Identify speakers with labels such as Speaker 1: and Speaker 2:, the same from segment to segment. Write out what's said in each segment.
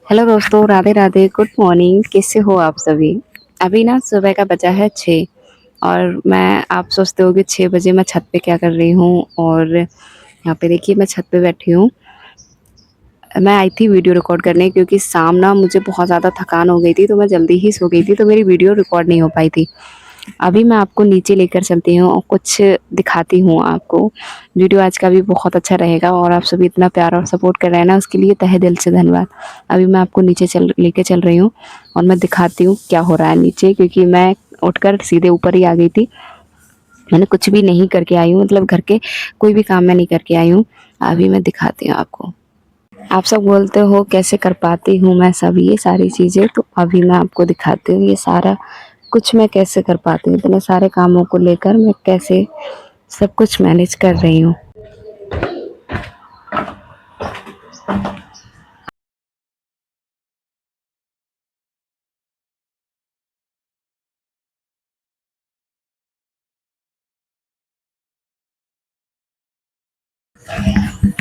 Speaker 1: Hello दोस्तों, Radhe Radhe, good morning. कैसे हो आप सभी? अभी ना सुबह का बजा है 6 और मैं आप सोचते होगे 6 बजे मैं छत पे क्या कर रही हूँ। और यहाँ पे देखिए मैं छत पे बैठी हूँ। मैं आई थी वीडियो रिकॉर्ड करने क्योंकि शाम ना मुझे बहुत ज़्यादा थकान हो गई थी, तो मैं जल्दी ही सो गई थी, तो मेरी वीडियो रिकॉर्ड नहीं हो पाई थी। अभी मैं आपको नीचे लेकर चलती हूँ और कुछ दिखाती हूँ आपको। वीडियो आज का भी बहुत अच्छा रहेगा और आप सभी इतना प्यार और सपोर्ट कर रहे हैं ना, उसके लिए तहे दिल से धन्यवाद। अभी मैं आपको नीचे लेके चल रही हूँ और मैं दिखाती हूँ क्या हो रहा है नीचे, क्योंकि मैं उठकर सीधे ऊपर ही आ गई थी। मैंने कुछ भी नहीं करके आई हूँ, मतलब घर के कोई भी काम मैं नहीं करके आई हूँ। अभी मैं दिखाती हूँ आपको। आप सब बोलते हो कैसे कर पाती हूँ मैं सब ये सारी चीज़ें, तो अभी मैं आपको दिखाती हूँ ये सारा कुछ मैं कैसे कर पाती हूँ। इतने सारे कामों को लेकर मैं कैसे सब कुछ मैनेज कर रही हूँ।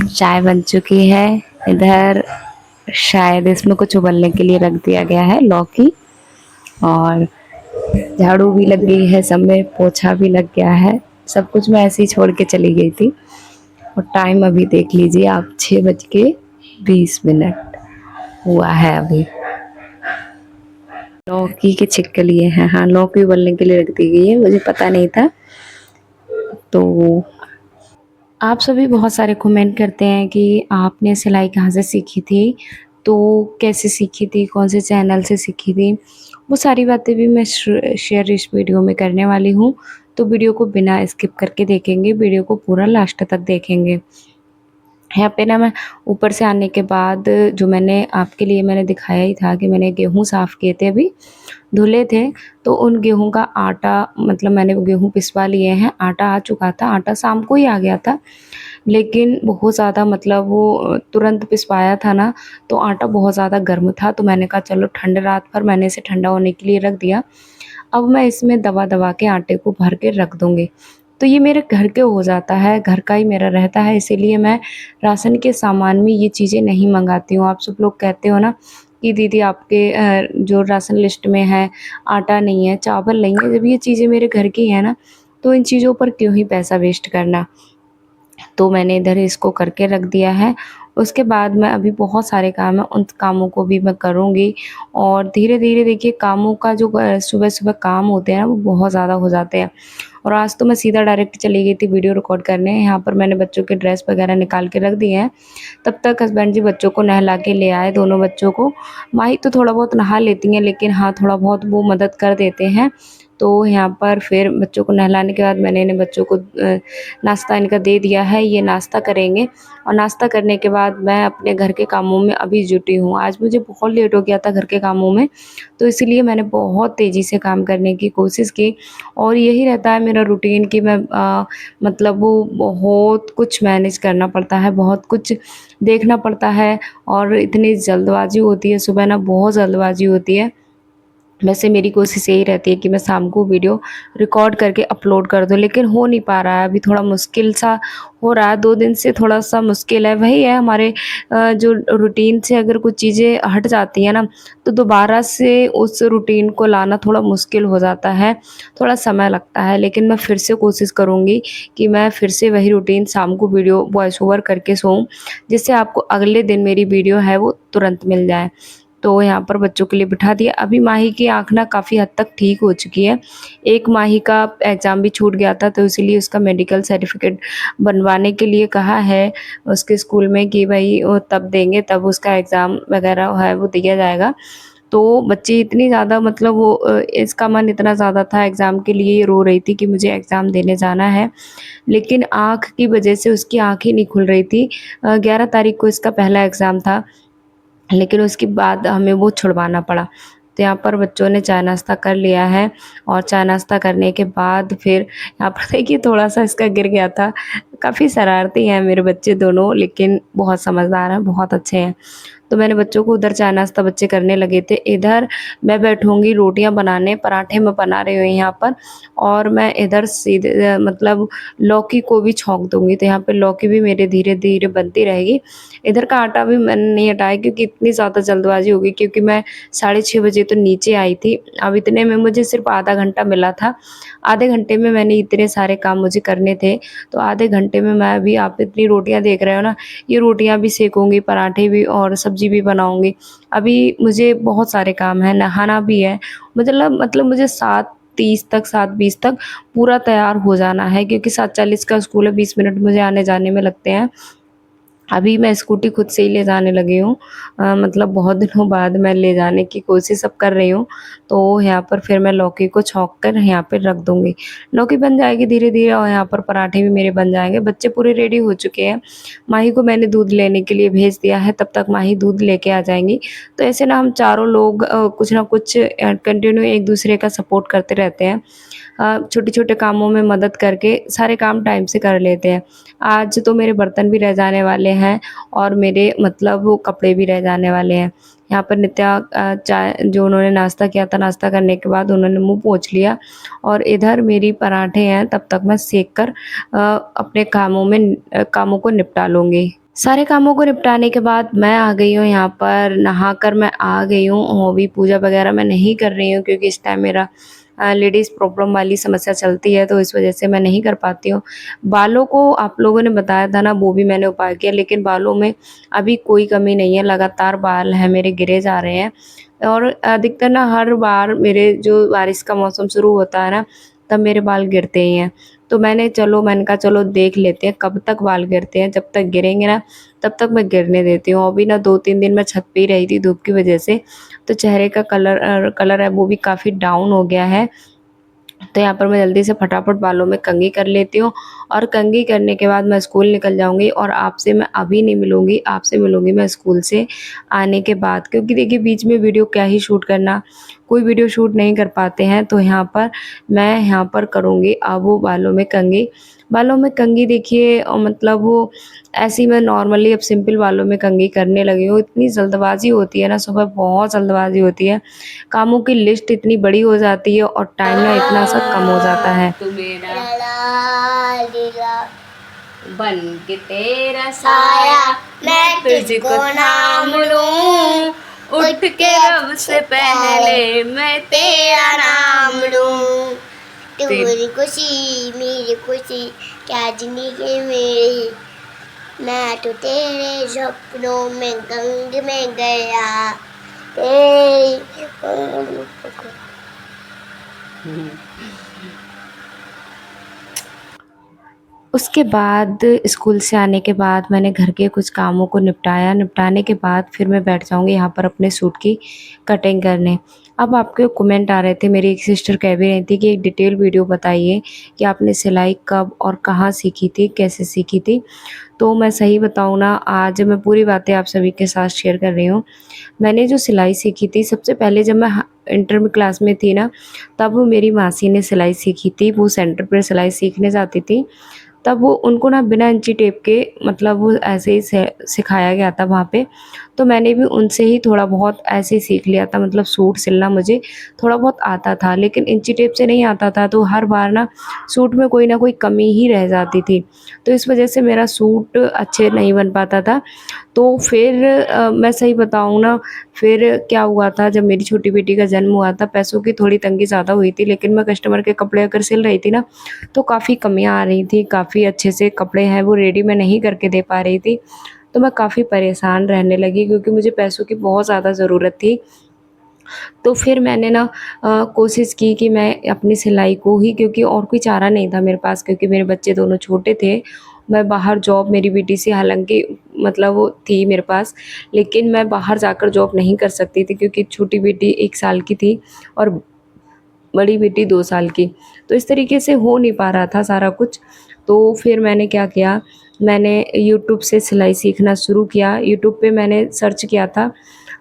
Speaker 1: चाय बन चुकी है। इधर शायद इसमें कुछ उबलने के लिए रख दिया गया है, लौकी। और झाड़ू भी लग गई है, सब में पोछा भी लग गया है। सब कुछ मैं ऐसे ही छोड़ के चली गई थी। और टाइम अभी देख लीजिए आप, 6:20 हुआ है अभी। लौकी के छिक्के लिए हैं। हाँ, लौकी उबलने के लिए रख दी गई है, मुझे पता नहीं था। तो आप सभी बहुत सारे कमेंट करते हैं कि आपने सिलाई कहाँ से सीखी थी, तो कैसे सीखी थी, कौन से चैनल से सीखी थी। वो सारी बातें भी मैं शेयर इस वीडियो में करने वाली हूँ। तो वीडियो को बिना स्किप करके देखेंगे, वीडियो को पूरा लास्ट तक देखेंगे। यहाँ पे ना मैं ऊपर से आने के बाद जो मैंने आपके लिए मैंने दिखाया ही था कि मैंने गेहूँ साफ़ किए थे, अभी धुले थे। तो उन गेहूँ का आटा, मतलब मैंने वो गेहूँ पिसवा लिए हैं, आटा आ चुका था, आटा शाम को ही आ गया था। लेकिन बहुत ज़्यादा, मतलब वो तुरंत पिसवाया था ना, तो आटा बहुत ज़्यादा गर्म था, तो मैंने कहा चलो ठंड रात भर मैंने इसे ठंडा होने के लिए रख दिया। अब मैं इसमें दबा-दबा के आटे को भर के रख दूँगी। तो ये मेरे घर के हो जाता है, घर का ही मेरा रहता है, इसीलिए मैं राशन के सामान में ये चीज़ें नहीं मँगाती हूँ। आप सब लोग कहते हो ना कि दीदी आपके जो राशन लिस्ट में है, आटा नहीं है, चावल नहीं है, जब ये चीज़ें मेरे घर की हैं ना, तो इन चीज़ों पर क्यों ही पैसा वेस्ट करना। तो मैंने इधर इसको करके रख दिया है। उसके बाद मैं अभी बहुत सारे काम हैं, उन कामों को भी मैं करूँगी। और धीरे-धीरे देखिए कामों का जो सुबह-सुबह काम होते हैं ना, वो बहुत ज़्यादा हो जाते हैं। और आज तो मैं सीधा डायरेक्ट चली गई थी वीडियो रिकॉर्ड करने। यहाँ पर मैंने बच्चों के ड्रेस वगैरह निकाल के रख दिए हैं। तब तक हस्बैंड जी बच्चों को नहला के ले आए, दोनों बच्चों को। माही तो थोड़ा बहुत नहा लेती हैं, लेकिन हाँ, थोड़ा बहुत वो मदद कर देते हैं। तो यहाँ पर फिर बच्चों को नहलाने के बाद मैंने इन्हें बच्चों को नाश्ता इनका दे दिया है, ये नाश्ता करेंगे। और नाश्ता करने के बाद मैं अपने घर के कामों में अभी जुटी हूँ। आज मुझे बहुत लेट हो गया था घर के कामों में, तो इसीलिए मैंने बहुत तेज़ी से काम करने की कोशिश की। और यही रहता है मेरा रूटीन कि मैं मतलब वो बहुत कुछ मैनेज करना पड़ता है, बहुत कुछ देखना पड़ता है। और इतनी जल्दबाज़ी होती है, सुबह ना बहुत जल्दबाज़ी होती है। वैसे मेरी कोशिश यही रहती है कि मैं शाम को वीडियो रिकॉर्ड करके अपलोड कर दूँ, लेकिन हो नहीं पा रहा है, अभी थोड़ा मुश्किल सा हो रहा है, 2 दिन से थोड़ा-सा मुश्किल है। वही है हमारे जो रूटीन से अगर कुछ चीज़ें हट जाती हैं ना, तो दोबारा से उस रूटीन को लाना थोड़ा मुश्किल हो जाता है, थोड़ा समय लगता है। लेकिन मैं फिर से कोशिश करूँगी कि मैं फिर से वही रूटीन शाम को वीडियो वॉइस ओवर करके सोऊँ, जिससे आपको अगले दिन मेरी वीडियो है वो तुरंत मिल जाए। तो यहाँ पर बच्चों के लिए बिठा दिया। अभी माही की आँख ना काफ़ी हद तक ठीक हो चुकी है। एक माही का एग्ज़ाम भी छूट गया था, तो इसीलिए उसका मेडिकल सर्टिफ़िकेट बनवाने के लिए कहा है उसके स्कूल में कि भई वो तब देंगे, तब उसका एग्ज़ाम वग़ैरह है वो दिया जाएगा। तो बच्ची इतनी ज़्यादा, मतलब वो इसका मन इतना ज़्यादा था एग्ज़ाम के लिए, रो रही थी कि मुझे एग्ज़ाम देने जाना है। लेकिन आँख की वजह से उसकी आँख ही नहीं खुल रही थी। 11 तारीख को इसका पहला एग्ज़ाम था। लेकिन उसके बाद हमें वो छुड़वाना पड़ा। तो यहाँ पर बच्चों ने चाय नाश्ता कर लिया है और चाय नाश्ता करने के बाद फिर यहाँ पर देखिए थोड़ा-सा इसका गिर गया था। काफ़ी शरारती हैं मेरे बच्चे दोनों, लेकिन बहुत समझदार हैं, बहुत अच्छे हैं। तो मैंने बच्चों को उधर चाय नाश्ता बच्चे करने लगे थे। इधर मैं बैठूँगी रोटियाँ बनाने, पराठे मैं बना रही हूँ यहाँ पर, और मैं इधर सीधे मतलब लौकी को भी छौंक दूँगी, तो यहाँ पे लौकी भी मेरे धीरे-धीरे बनती रहेगी। इधर का आटा भी मैंने नहीं हटाया क्योंकि इतनी ज़्यादा जल्दबाज़ी हो गई, क्योंकि मैं 6:30 बजे तो नीचे आई थी। अब इतने में मुझे सिर्फ़ आधा घंटा मिला था। आधे घंटे में मैंने इतने सारे काम मुझे करने थे, तो आधे घंटे में मैं अभी, आप इतनी रोटियाँ देख रहे हो ना, ये रोटियाँ भी सेकूँगी, पराठे भी और सब्ज़ी भी बनाऊँगी। अभी मुझे बहुत सारे काम हैं, नहाना भी है। मतलब मुझे 7:30 तक, 7:20 तक पूरा तैयार हो जाना है, क्योंकि 7:40 का स्कूल है, 20 मिनट मुझे आने-जाने में लगते हैं। अभी मैं स्कूटी खुद से ही ले जाने लगी हूँ। मतलब बहुत दिनों बाद मैं ले जाने की कोशिश अब कर रही हूँ। तो यहाँ पर फिर मैं लौकी को छौंक कर यहाँ पे रख दूँगी। लौकी बन जाएगी धीरे-धीरे, और यहाँ पर पराठे भी मेरे बन जाएँगे। बच्चे पूरे रेडी हो चुके हैं। माही को मैंने दूध लेने के लिए भेज दिया है, तब तक माही दूध लेके आ जाएँगी। तो ऐसे ना हम चारों लोग कुछ ना कुछ कंटिन्यू एक-दूसरे का सपोर्ट करते रहते हैं। छोटे-छोटे कामों में मदद करके सारे काम टाइम से कर लेते हैं। आज तो मेरे बर्तन भी रह जाने वाले हैं, और मेरे मतलब वो कपड़े भी रह जाने वाले हैं। यहाँ पर नित्या चाय जो उन्होंने नाश्ता किया था, नाश्ता करने के बाद उन्होंने मुँह पोंछ लिया, और इधर मेरी पराठे हैं, तब तक मैं सेक कर अपने कामों को निपटा लूँगी। सारे कामों को निपटाने के बाद मैं आ गई हूँ यहाँ पर, नहाकर मैं आ गई हूँ, और अभी पूजा वगैरह मैं नहीं कर रही हूँ, क्योंकि इस टाइम मेरा लेडीज़ प्रॉब्लम वाली समस्या चलती है, तो इस वजह से मैं नहीं कर पाती हूँ। बालों को आप लोगों ने बताया था ना, वो भी मैंने उपाय किया, लेकिन बालों में अभी कोई कमी नहीं है, लगातार बाल हैं मेरे गिरे जा रहे हैं, और अधिकतर ना हर बार मेरे जो बारिश का मौसम शुरू होता है ना, तब मेरे बाल गिरते ही हैं। तो मैंने कहा चलो देख लेते हैं कब तक बाल गिरते हैं, जब तक गिरेंगे ना तब तक मैं गिरने देती हूँ। अभी ना 2-3 दिन मैं छत पे ही रही थी धूप की वजह से, तो चेहरे का कलर है वो भी काफ़ी डाउन हो गया है। तो यहाँ पर मैं जल्दी से फटाफट बालों में कंघी कर लेती हूँ, और कंघी करने के बाद मैं स्कूल निकल जाऊँगी, और आपसे मैं अभी नहीं मिलूँगी, आपसे मिलूँगी मैं स्कूल से आने के बाद, क्योंकि देखिए बीच में वीडियो क्या ही शूट करना, कोई वीडियो शूट नहीं कर पाते हैं। तो मैं यहाँ पर करूँगी अब वो बालों में कंघी। बालों में कंघी देखिए मतलब वो ऐसे ही मैं नॉर्मली अब सिंपल बालों में कंघी करने लगी हूँ। इतनी जल्दबाज़ी होती है ना, सुबह बहुत जल्दबाज़ी होती है। कामों की लिस्ट इतनी बड़ी हो जाती है, और टाइम ना इतना सा कम हो जाता है।
Speaker 2: तू मेरा
Speaker 3: लीला
Speaker 2: बन के तेरा साया मैं तुझको थाम लूं, उठ के रब से पहले मैं तेरा नाम लूं।
Speaker 3: तेरी खुशी मेरी खुशी क्या जिंदगी मेरी, मैं तो तेरे सपनों में गंग में गया तेरी।
Speaker 1: उसके बाद स्कूल से आने के बाद मैंने घर के कुछ कामों को निपटाया, निपटाने के बाद फिर मैं बैठ जाऊँगी यहाँ पर अपने सूट की कटिंग करने। अब आपके कमेंट आ रहे थे, मेरी एक सिस्टर कह भी रही थी कि एक डिटेल वीडियो बताइए कि आपने सिलाई कब और कहाँ सीखी थी, कैसे सीखी थी? तो मैं सही बताऊँ ना, आज मैं पूरी बातें आप सभी के साथ शेयर कर रही हूँ। मैंने जो सिलाई सीखी थी सबसे पहले, जब मैं इंटर में क्लास में थी ना, तब मेरी मासी ने सिलाई सीखी थी। वो सेंटर पर सिलाई सीखने जाती थी, तब वो उनको ना बिना इंची टेप के मतलब वो ऐसे ही सिखाया गया था वहाँ पे। तो मैंने भी उनसे ही थोड़ा बहुत ऐसे ही सीख लिया था, मतलब सूट सिलना मुझे थोड़ा बहुत आता था, लेकिन इंची टेप से नहीं आता था, तो हर बार ना सूट में कोई ना कोई कमी ही रह जाती थी। तो इस वजह से मेरा सूट अच्छे नहीं बन पाता था। तो फिर मैं सही बताऊँ ना, फिर क्या हुआ था, जब मेरी छोटी बेटी का जन्म हुआ था, पैसों की थोड़ी तंगी ज़्यादा हुई थी, लेकिन मैं कस्टमर के कपड़े अगर सिल रही थी ना, तो काफ़ी कमियाँ आ रही थी, काफ़ी अच्छे से कपड़े हैं वो रेडी मैं नहीं करके दे पा रही थी। तो मैं काफ़ी परेशान रहने लगी, क्योंकि मुझे पैसों की बहुत ज़्यादा ज़रूरत थी। तो फिर मैंने ना कोशिश की कि मैं अपनी सिलाई को ही, क्योंकि और कोई चारा नहीं था मेरे पास, क्योंकि मेरे बच्चे दोनों छोटे थे। मैं बाहर जॉब, मेरी बेटी से हालाँकि मतलब वो थी मेरे पास, लेकिन मैं बाहर जाकर जॉब नहीं कर सकती थी, क्योंकि छोटी बेटी 1 साल की थी और बड़ी बेटी 2 साल की। तो इस तरीके से हो नहीं पा रहा था सारा कुछ। तो फिर मैंने क्या किया, मैंने यूट्यूब से सिलाई सीखना शुरू किया। यूट्यूब पे मैंने सर्च किया था,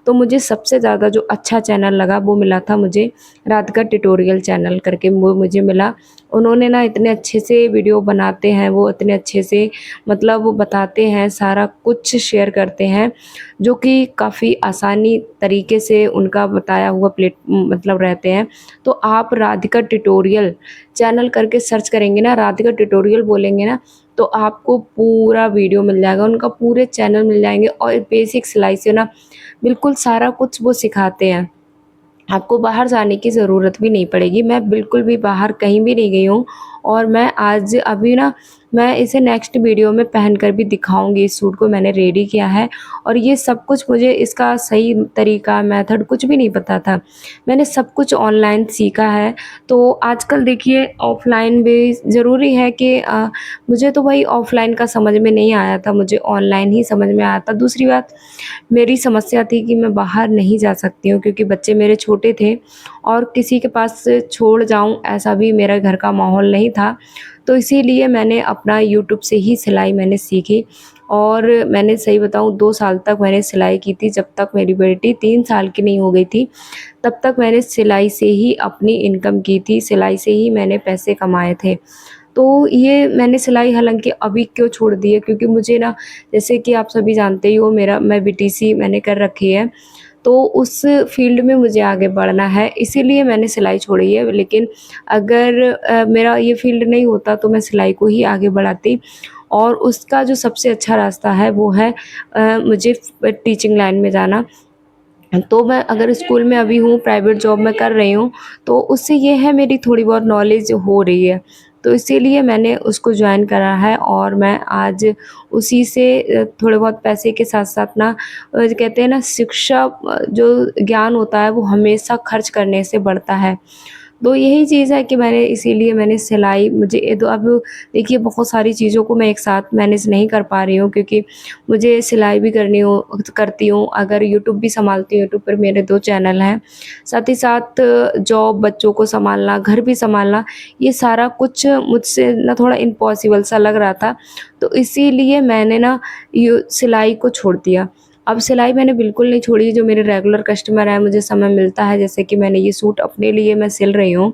Speaker 1: तो मुझे सबसे ज़्यादा जो अच्छा चैनल लगा वो मिला था मुझे, राधिका ट्यूटोरियल चैनल करके वो मुझे मिला। उन्होंने ना इतने अच्छे से वीडियो बनाते हैं वो, इतने अच्छे से मतलब वो बताते हैं, सारा कुछ शेयर करते हैं, जो कि काफ़ी आसानी तरीके से उनका बताया हुआ मतलब रहते हैं। तो आप राधिका ट्यूटोरियल चैनल करके सर्च करेंगे ना, राधिका ट्यूटोरियल बोलेंगे ना, तो आपको पूरा वीडियो मिल जाएगा, उनका पूरे चैनल मिल जाएंगे और बेसिक सिलाई से ना बिल्कुल सारा कुछ वो सिखाते हैं। आपको बाहर जाने की ज़रूरत भी नहीं पड़ेगी। मैं बिल्कुल भी बाहर कहीं भी नहीं गई हूँ और मैं आज अभी ना मैं इसे नेक्स्ट वीडियो में पहनकर भी दिखाऊँगी। इस सूट को मैंने रेडी किया है और ये सब कुछ मुझे इसका सही तरीका, मेथड कुछ भी नहीं पता था। मैंने सब कुछ ऑनलाइन सीखा है। तो आजकल देखिए ऑफ़लाइन भी ज़रूरी है कि मुझे तो भाई ऑफ़लाइन का समझ में नहीं आया था, मुझे ऑनलाइन ही समझ में आया था। दूसरी बात, मेरी समस्या थी कि मैं बाहर नहीं जा सकती हूँ क्योंकि बच्चे मेरे छोटे थे और किसी के पास छोड़ जाऊँ ऐसा भी मेरा घर का माहौल नहीं था। तो इसीलिए मैंने अपना यूट्यूब से ही सिलाई मैंने सीखी और मैंने सही बताऊँ 2 साल तक मैंने सिलाई की थी, जब तक मेरी बेटी 3 साल की नहीं हो गई थी, तब तक मैंने सिलाई से ही अपनी इनकम की थी, सिलाई से ही मैंने पैसे कमाए थे। तो ये मैंने सिलाई हालाँकि अभी क्यों छोड़ दी है, क्योंकि मुझे ना, जैसे कि आप सभी जानते ही हो, मैं बीटीसी मैंने कर रखी है, तो उस फ़ील्ड में मुझे आगे बढ़ना है, इसीलिए मैंने सिलाई छोड़ी है। लेकिन अगर मेरा ये फ़ील्ड नहीं होता तो मैं सिलाई को ही आगे बढ़ाती और उसका जो सबसे अच्छा रास्ता है वो है मुझे टीचिंग लाइन में जाना। तो मैं अगर स्कूल में अभी हूँ, प्राइवेट जॉब मैं कर रही हूँ, तो उससे ये है मेरी थोड़ी बहुत नॉलेज हो रही है। तो इसीलिए मैंने उसको जॉइन करा है और मैं आज उसी से थोड़े बहुत पैसे के साथ-साथ ना कहते हैं ना, शिक्षा जो ज्ञान होता है वो हमेशा खर्च करने से बढ़ता है। तो यही चीज़ है कि मैंने इसीलिए मैंने सिलाई, मुझे ये तो अब देखिए बहुत सारी चीज़ों को मैं एक साथ मैनेज नहीं कर पा रही हूँ क्योंकि मुझे सिलाई भी करती हूँ, अगर यूट्यूब भी सँभालती हूँ, यूट्यूब पर मेरे 2 चैनल हैं। साथ ही साथ जॉब, बच्चों को सँभालना, घर भी सँभालना, ये सारा कुछ मुझसे ना थोड़ा इम्पॉसिबल सा लग रहा था। तो इसीलिए मैंने ना सिलाई को छोड़ दिया। अब सिलाई मैंने बिल्कुल नहीं छोड़ी, जो मेरे रेगुलर कस्टमर हैं, मुझे समय मिलता है, जैसे कि मैंने ये सूट अपने लिए मैं सिल रही हूँ,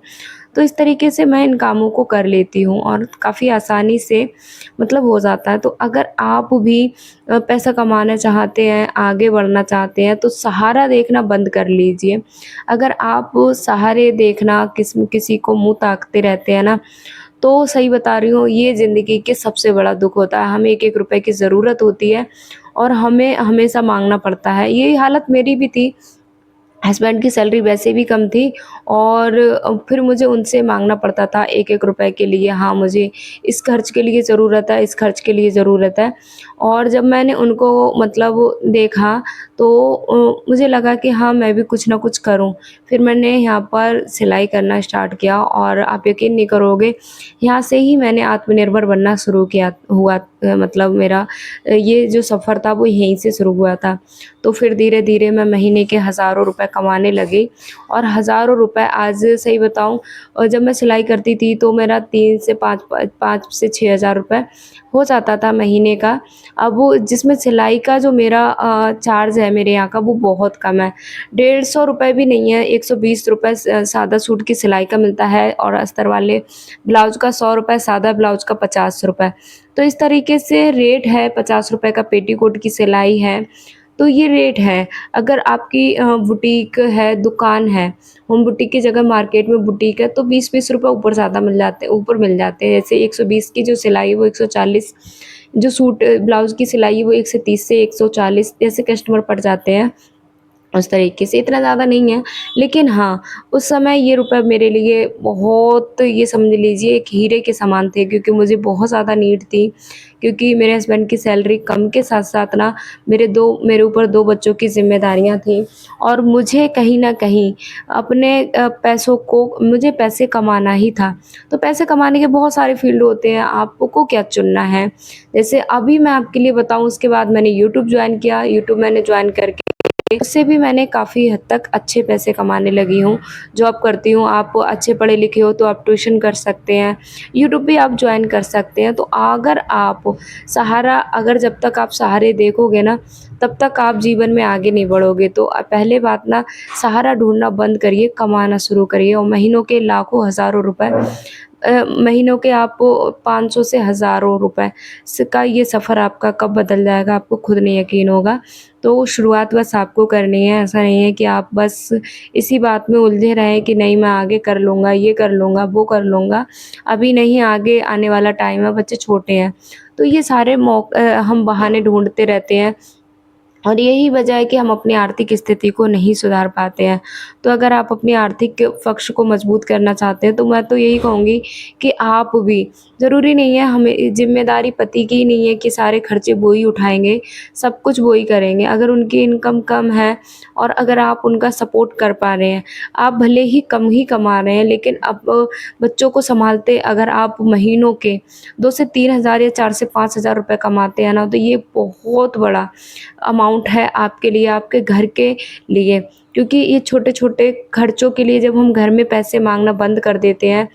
Speaker 1: तो इस तरीके से मैं इन कामों को कर लेती हूँ और काफ़ी आसानी से मतलब हो जाता है। तो अगर आप भी पैसा कमाना चाहते हैं, आगे बढ़ना चाहते हैं, तो सहारा देखना बंद कर लीजिए। अगर आप सहारे देखना, किसी को मुँह ताकते रहते हैं ना, तो सही बता रही हूँ, ये ज़िंदगी के सबसे बड़ा दुःख होता है। हमें 1-1 रुपए की ज़रूरत होती है और हमें हमेशा माँगना पड़ता है। यही हालत मेरी भी थी। हस्बैंड की सैलरी वैसे भी कम थी और फिर मुझे उनसे माँगना पड़ता था 1-1 रुपए के लिए। हाँ, मुझे इस खर्च के लिए ज़रूरत है, इस खर्च के लिए ज़रूरत है। और जब मैंने उनको मतलब देखा तो मुझे लगा कि हाँ, मैं भी कुछ ना कुछ करूँ। फिर मैंने यहाँ पर सिलाई करना स्टार्ट किया और आप यकीन नहीं करोगे, यहाँ से ही मैंने आत्मनिर्भर बनना शुरू किया हुआ मतलब मेरा ये जो सफ़र था वो यहीं से शुरू हुआ था। तो फिर धीरे-धीरे मैं महीने के हज़ारों रुपए कमाने लगी और हज़ारों रुपए, आज सही बताऊँ, जब मैं सिलाई करती थी तो मेरा 3 से 5 से 6 हज़ार रुपए हो जाता था महीने का। अब वो जिसमें सिलाई का जो मेरा चार्ज है मेरे यहाँ का वो बहुत कम है। 150 रुपए भी नहीं है, 120 रुपए सादा सूट की सिलाई का मिलता है और अस्तर वाले ब्लाउज़ का 100 रुपए, सादा ब्लाउज़ का 50 रुपए। तो इस तरीके से रेट है, 50 रुपए का पेटीकोट की सिलाई है। तो ये रेट है। अगर आपकी बुटीक है, दुकान है, होम बुटीक की जगह मार्केट में बुटीक है तो 20-20 रुपए ऊपर मिल जाते हैं। जैसे 120 की जो सिलाई है वो 140, जो सूट ब्लाउज़ की सिलाई है वो 130 से 140 ऐसे कस्टमर पड़ जाते हैं। उस तरीके से इतना ज़्यादा नहीं है, लेकिन हाँ, उस समय ये रुपए मेरे लिए बहुत, ये समझ लीजिए एक हीरे के समान थे क्योंकि मुझे बहुत ज़्यादा नीड थी। क्योंकि मेरे हस्बैंड की सैलरी कम के साथ-साथ ना मेरे ऊपर 2 बच्चों की ज़िम्मेदारियाँ थी और मुझे कहीं न कहीं अपने पैसों को, मुझे पैसे कमाना ही था। तो पैसे कमाने के बहुत सारे फ़ील्ड होते हैं, आपको क्या चुनना है। जैसे अभी मैं आपके लिए बताऊँ, उसके बाद मैंने यूट्यूब जॉइन किया, यूट्यूब मैंने जॉइन करके उससे भी मैंने काफ़ी हद तक अच्छे पैसे कमाने लगी हूँ। जॉब करती हूँ, आप अच्छे पढ़े लिखे हो तो आप ट्यूशन कर सकते हैं, यूट्यूब भी आप जॉइन कर सकते हैं। तो अगर जब तक आप सहारे देखोगे ना, तब तक आप जीवन में आगे नहीं बढ़ोगे। तो पहले बात ना, सहारा ढूँढना बंद करिए, कमाना शुरू करिए और महीनों के लाखों हज़ारों रुपए महीनों के आप 500 से हज़ारों रुपए का ये सफ़र आपका कब बदल जाएगा आपको खुद नहीं यकीन होगा। तो शुरुआत बस आपको करनी है, ऐसा नहीं है कि आप बस इसी बात में उलझे रहें कि नहीं मैं आगे कर लूँगा, ये कर लूँगा, वो कर लूँगा। अभी नहीं, आगे आने वाला टाइम है, बच्चे छोटे हैं। तो ये सारे हम बहाने ढूँढते रहते हैं और यही वजह है कि हम अपनी आर्थिक स्थिति को नहीं सुधार पाते हैं। तो अगर आप अपनी आर्थिक पक्ष को मजबूत करना चाहते हैं, तो मैं तो यही कहूँगी कि आप भी, ज़रूरी नहीं है हमें, ज़िम्मेदारी पति की ही नहीं है कि सारे खर्चे वो ही उठाएँगे, सब कुछ वो ही करेंगे। अगर उनकी इनकम कम है और अगर आप उनका सपोर्ट कर पा रहे हैं, आप भले ही कम ही कमा रहे हैं, लेकिन अब बच्चों को सँभालते अगर आप महीनों के 2 से 3 हज़ार या 4 से 5 हज़ार रुपए कमाते हैं ना, तो ये बहुत बड़ा अमाउंट है आपके लिए, आपके घर के लिए। क्योंकि ये छोटे-छोटे खर्चों के लिए जब हम घर में पैसे माँगना बंद कर देते हैं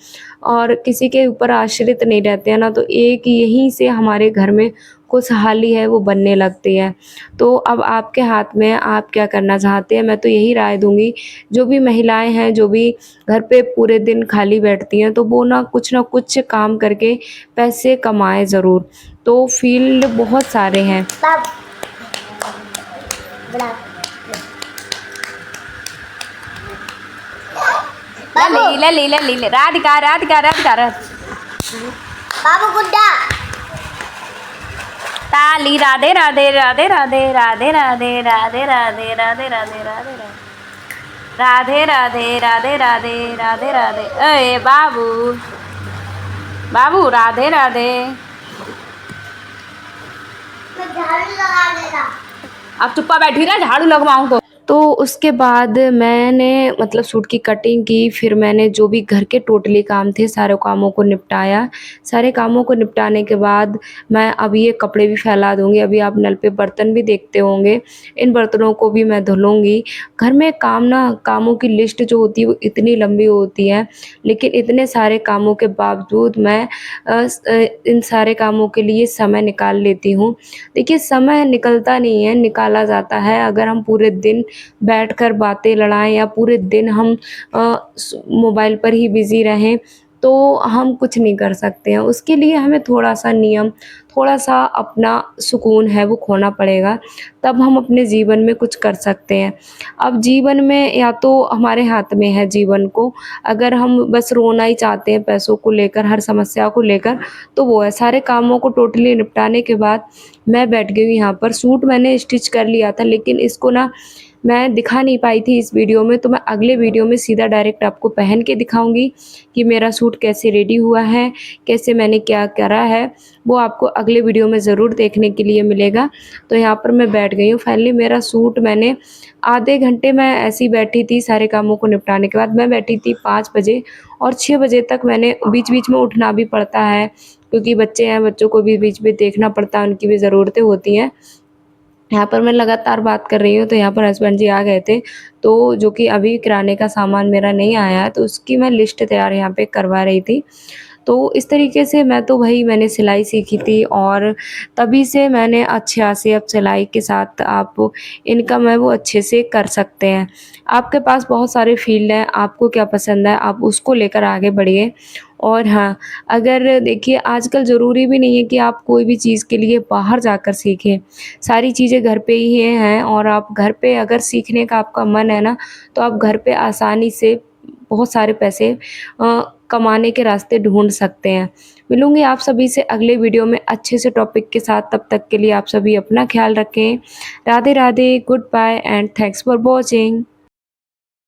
Speaker 1: और किसी के ऊपर आश्रित नहीं रहते हैं ना, तो एक यहीं से हमारे घर में खुशहाली है वो बनने लगती है। तो अब आपके हाथ में है, आप क्या करना चाहते हैं? मैं तो यही राय दूँगी, जो भी महिलाएँ हैं, जो भी घर पे पूरे दिन खाली बैठती हैं, तो वो ना कुछ काम करके पैसे कमाएँ ज़रूर। तो फ़ील्ड बहुत सारे हैं।
Speaker 3: बाब बड़ा
Speaker 2: ले राधिका राधिका राधिका
Speaker 3: बाबू गुड्डा
Speaker 2: ताली राधे राधे राधे राधे राधे राधे राधे राधे राधे राधे राधे राधे राधे राधे राधे राधे राधे अरे बाबू बाबू राधे राधे।
Speaker 3: मैं झाड़ू लगा देगा।
Speaker 2: अब चुप्पा बैठी रहा, झाड़ू लगवाऊं
Speaker 1: तो उसके बाद मैंने मतलब सूट की कटिंग की, फिर मैंने जो भी घर के टोटली काम थे सारे कामों को निपटाया। सारे कामों को निपटाने के बाद मैं अब ये कपड़े भी फैला दूँगी। अभी आप नल पे बर्तन भी देखते होंगे, इन बर्तनों को भी मैं धुलूँगी। घर में कामों की लिस्ट जो होती है वो इतनी लंबी होती है, लेकिन इतने सारे कामों के बावजूद मैं इन सारे कामों के लिए समय निकाल लेती हूँ। देखिए, समय निकलता नहीं है, निकाला जाता है। अगर हम पूरे दिन बैठकर बातें लड़ाएँ या पूरे दिन हम मोबाइल पर ही बिज़ी रहें, तो हम कुछ नहीं कर सकते हैं। उसके लिए हमें थोड़ा-सा नियम, थोड़ा-सा अपना सुकून है वो खोना पड़ेगा, तब हम अपने जीवन में कुछ कर सकते हैं। अब जीवन में या तो हमारे हाथ में है जीवन को, अगर हम बस रोना ही चाहते हैं पैसों को लेकर, हर समस्या को लेकर, तो वो है। सारे कामों को टोटली निपटाने के बाद मैं बैठ गई हूँ यहाँ पर। सूट मैंने स्टिच कर लिया था, लेकिन इसको ना मैं दिखा नहीं पाई थी इस वीडियो में, तो मैं अगले वीडियो में सीधा डायरेक्ट आपको पहन के दिखाऊँगी कि मेरा सूट कैसे रेडी हुआ है, कैसे मैंने क्या करा है, वो आपको अगले वीडियो में ज़रूर देखने के लिए मिलेगा। तो यहाँ पर मैं बैठ गई हूँ। फाइनली मेरा सूट मैंने आधे घंटे मैं ऐसे ही बैठी थी, सारे कामों को निपटाने के बाद। मैं बैठी थी 5 बजे और 6 बजे तक मैंने बीच-बीच में उठना भी पड़ता है, क्योंकि बच्चे हैं, बच्चों को भी बीच में देखना पड़ता है, उनकी भी ज़रूरतें होती हैं। यहाँ पर मैं लगातार बात कर रही हूँ, तो यहाँ पर हस्बैंड जी आ गए थे, तो जो कि अभी किराने का सामान मेरा नहीं आया है, तो उसकी मैं लिस्ट तैयार यहाँ पे करवा रही थी। तो इस तरीके से मैंने सिलाई सीखी थी और तभी से मैंने अच्छा से अब सिलाई के साथ आप इनकम है वो अच्छे से कर सकते हैं। आपके पास बहुत सारे फ़ील्ड हैं, आपको क्या पसंद है आप उसको लेकर आगे बढ़िए। और हाँ, अगर देखिए आजकल ज़रूरी भी नहीं है कि आप कोई भी चीज़ के लिए बाहर जाकर सीखें, सारी चीज़ें घर पे ही हैं और आप घर पे अगर सीखने का आपका मन है ना, तो आप घर पे आसानी से बहुत सारे पैसे कमाने के रास्ते ढूँढ सकते हैं। मिलूँगी आप सभी से अगले वीडियो में अच्छे से टॉपिक के साथ, तब तक के लिए आप सभी अपना ख़्याल रखें। Radhe Radhe, goodbye and thanks for watching.